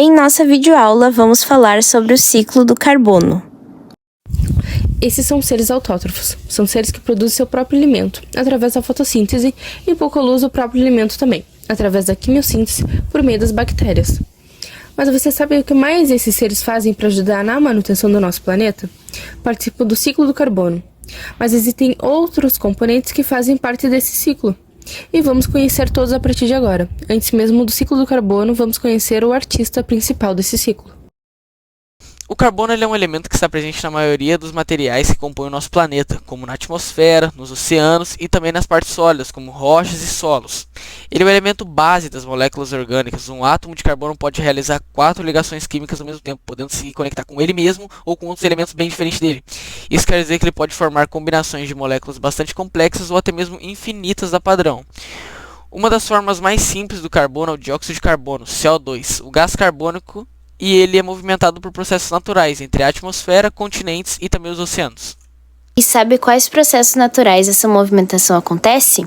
Em nossa videoaula, vamos falar sobre o ciclo do carbono. Esses são seres autótrofos. São seres que produzem seu próprio alimento, através da fotossíntese e pouca luz do próprio alimento também, através da quimiossíntese por meio das bactérias. Mas você sabe o que mais esses seres fazem para ajudar na manutenção do nosso planeta? Participam do ciclo do carbono. Mas existem outros componentes que fazem parte desse ciclo. E vamos conhecer todos a partir de agora. Antes mesmo do ciclo do carbono, vamos conhecer o artista principal desse ciclo. O carbono é um elemento que está presente na maioria dos materiais que compõem o nosso planeta, como na atmosfera, nos oceanos e também nas partes sólidas, como rochas e solos. Ele é o elemento base das moléculas orgânicas. Um átomo de carbono pode realizar 4 ligações químicas ao mesmo tempo, podendo se conectar com ele mesmo ou com outros elementos bem diferentes dele. Isso quer dizer que ele pode formar combinações de moléculas bastante complexas ou até mesmo infinitas da padrão. Uma das formas mais simples do carbono é o dióxido de carbono, CO2, o gás carbônico, e ele é movimentado por processos naturais entre a atmosfera, continentes e também os oceanos. E sabe quais processos naturais essa movimentação acontece?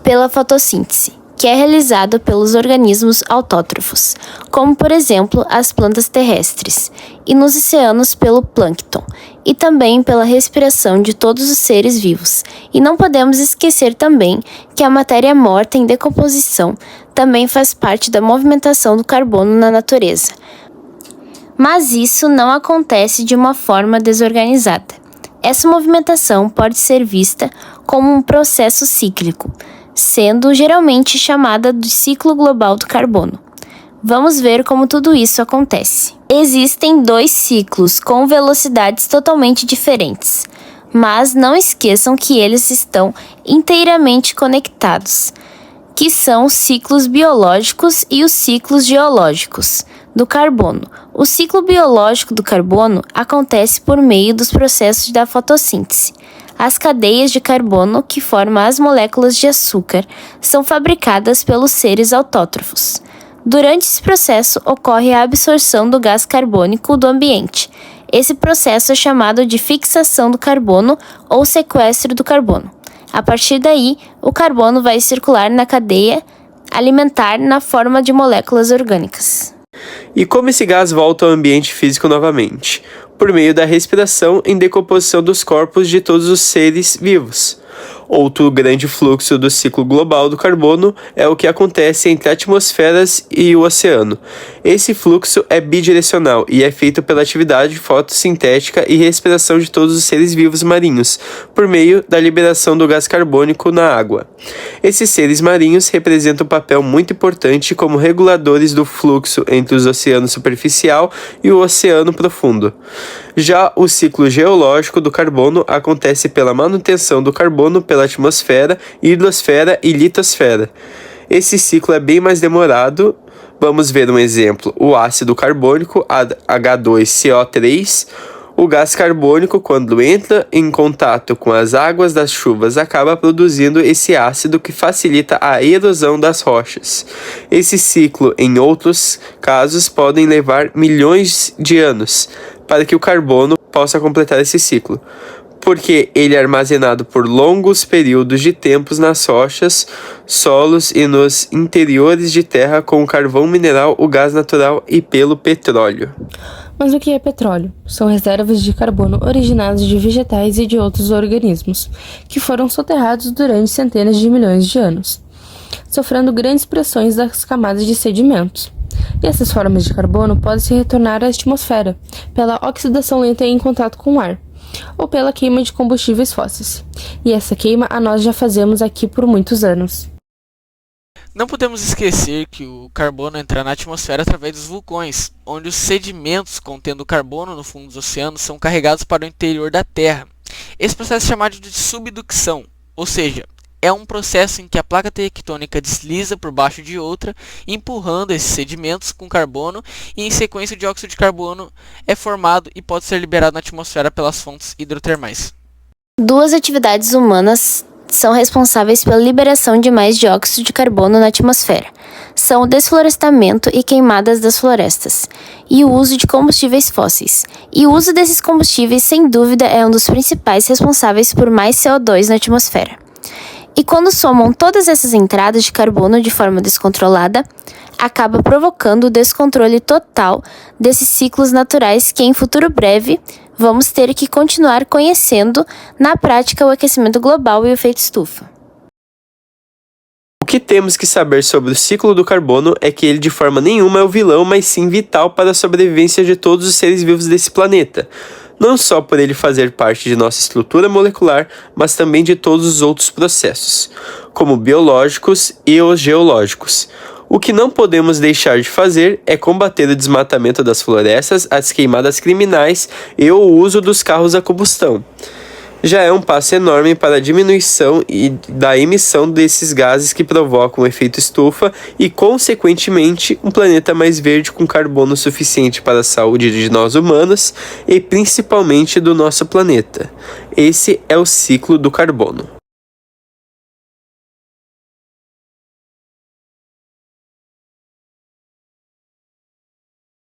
Pela fotossíntese, que é realizada pelos organismos autótrofos, como por exemplo as plantas terrestres, e nos oceanos pelo plâncton, e também pela respiração de todos os seres vivos. E não podemos esquecer também que a matéria morta em decomposição também faz parte da movimentação do carbono na natureza. Mas isso não acontece de uma forma desorganizada. Essa movimentação pode ser vista como um processo cíclico, sendo geralmente chamada de ciclo global do carbono. Vamos ver como tudo isso acontece. Existem 2 ciclos com velocidades totalmente diferentes, mas não esqueçam que eles estão inteiramente conectados, que são os ciclos biológicos e os ciclos geológicos do carbono. O ciclo biológico do carbono acontece por meio dos processos da fotossíntese. As cadeias de carbono que formam as moléculas de açúcar são fabricadas pelos seres autótrofos. Durante esse processo ocorre a absorção do gás carbônico do ambiente. Esse processo é chamado de fixação do carbono ou sequestro do carbono. A partir daí, o carbono vai circular na cadeia alimentar na forma de moléculas orgânicas. E como esse gás volta ao ambiente físico novamente? Por meio da respiração em decomposição dos corpos de todos os seres vivos. Outro grande fluxo do ciclo global do carbono é o que acontece entre atmosferas e o oceano. Esse fluxo é bidirecional e é feito pela atividade fotossintética e respiração de todos os seres vivos marinhos, por meio da liberação do gás carbônico na água. Esses seres marinhos representam um papel muito importante como reguladores do fluxo entre os oceanos superficial e o oceano profundo. Já o ciclo geológico do carbono acontece pela manutenção do carbono pela atmosfera, hidrosfera e litosfera. Esse ciclo é bem mais demorado. Vamos ver um exemplo: o ácido carbônico, H2CO3. O gás carbônico, quando entra em contato com as águas das chuvas, acaba produzindo esse ácido que facilita a erosão das rochas. Esse ciclo, em outros casos, pode levar milhões de anos para que o carbono possa completar esse ciclo, porque ele é armazenado por longos períodos de tempos nas rochas, solos e nos interiores de terra com o carvão mineral, o gás natural e pelo petróleo. Mas o que é petróleo? São reservas de carbono originadas de vegetais e de outros organismos, que foram soterrados durante centenas de milhões de anos, sofrendo grandes pressões das camadas de sedimentos. E essas formas de carbono podem se retornar à atmosfera pela oxidação lenta em contato com o ar, ou pela queima de combustíveis fósseis. E essa queima nós já fazemos aqui por muitos anos. Não podemos esquecer que o carbono entra na atmosfera através dos vulcões, onde os sedimentos contendo carbono no fundo dos oceanos são carregados para o interior da Terra. Esse processo é chamado de subducção, ou seja, é um processo em que a placa tectônica desliza por baixo de outra, empurrando esses sedimentos com carbono, e em sequência o dióxido de carbono é formado e pode ser liberado na atmosfera pelas fontes hidrotermais. 2 atividades humanas são responsáveis pela liberação de mais dióxido de carbono na atmosfera. São o desflorestamento e queimadas das florestas, e o uso de combustíveis fósseis. E o uso desses combustíveis, sem dúvida, é um dos principais responsáveis por mais CO2 na atmosfera. E quando somam todas essas entradas de carbono de forma descontrolada, acaba provocando o descontrole total desses ciclos naturais que em futuro breve vamos ter que continuar conhecendo na prática o aquecimento global e o efeito estufa. O que temos que saber sobre o ciclo do carbono é que ele de forma nenhuma é o vilão, mas sim vital para a sobrevivência de todos os seres vivos desse planeta. Não só por ele fazer parte de nossa estrutura molecular, mas também de todos os outros processos, como biológicos e os geológicos. O que não podemos deixar de fazer é combater o desmatamento das florestas, as queimadas criminais e o uso dos carros a combustão. Já é um passo enorme para a diminuição da emissão desses gases que provocam o efeito estufa e, consequentemente, um planeta mais verde com carbono suficiente para a saúde de nós humanos e principalmente do nosso planeta. Esse é o ciclo do carbono.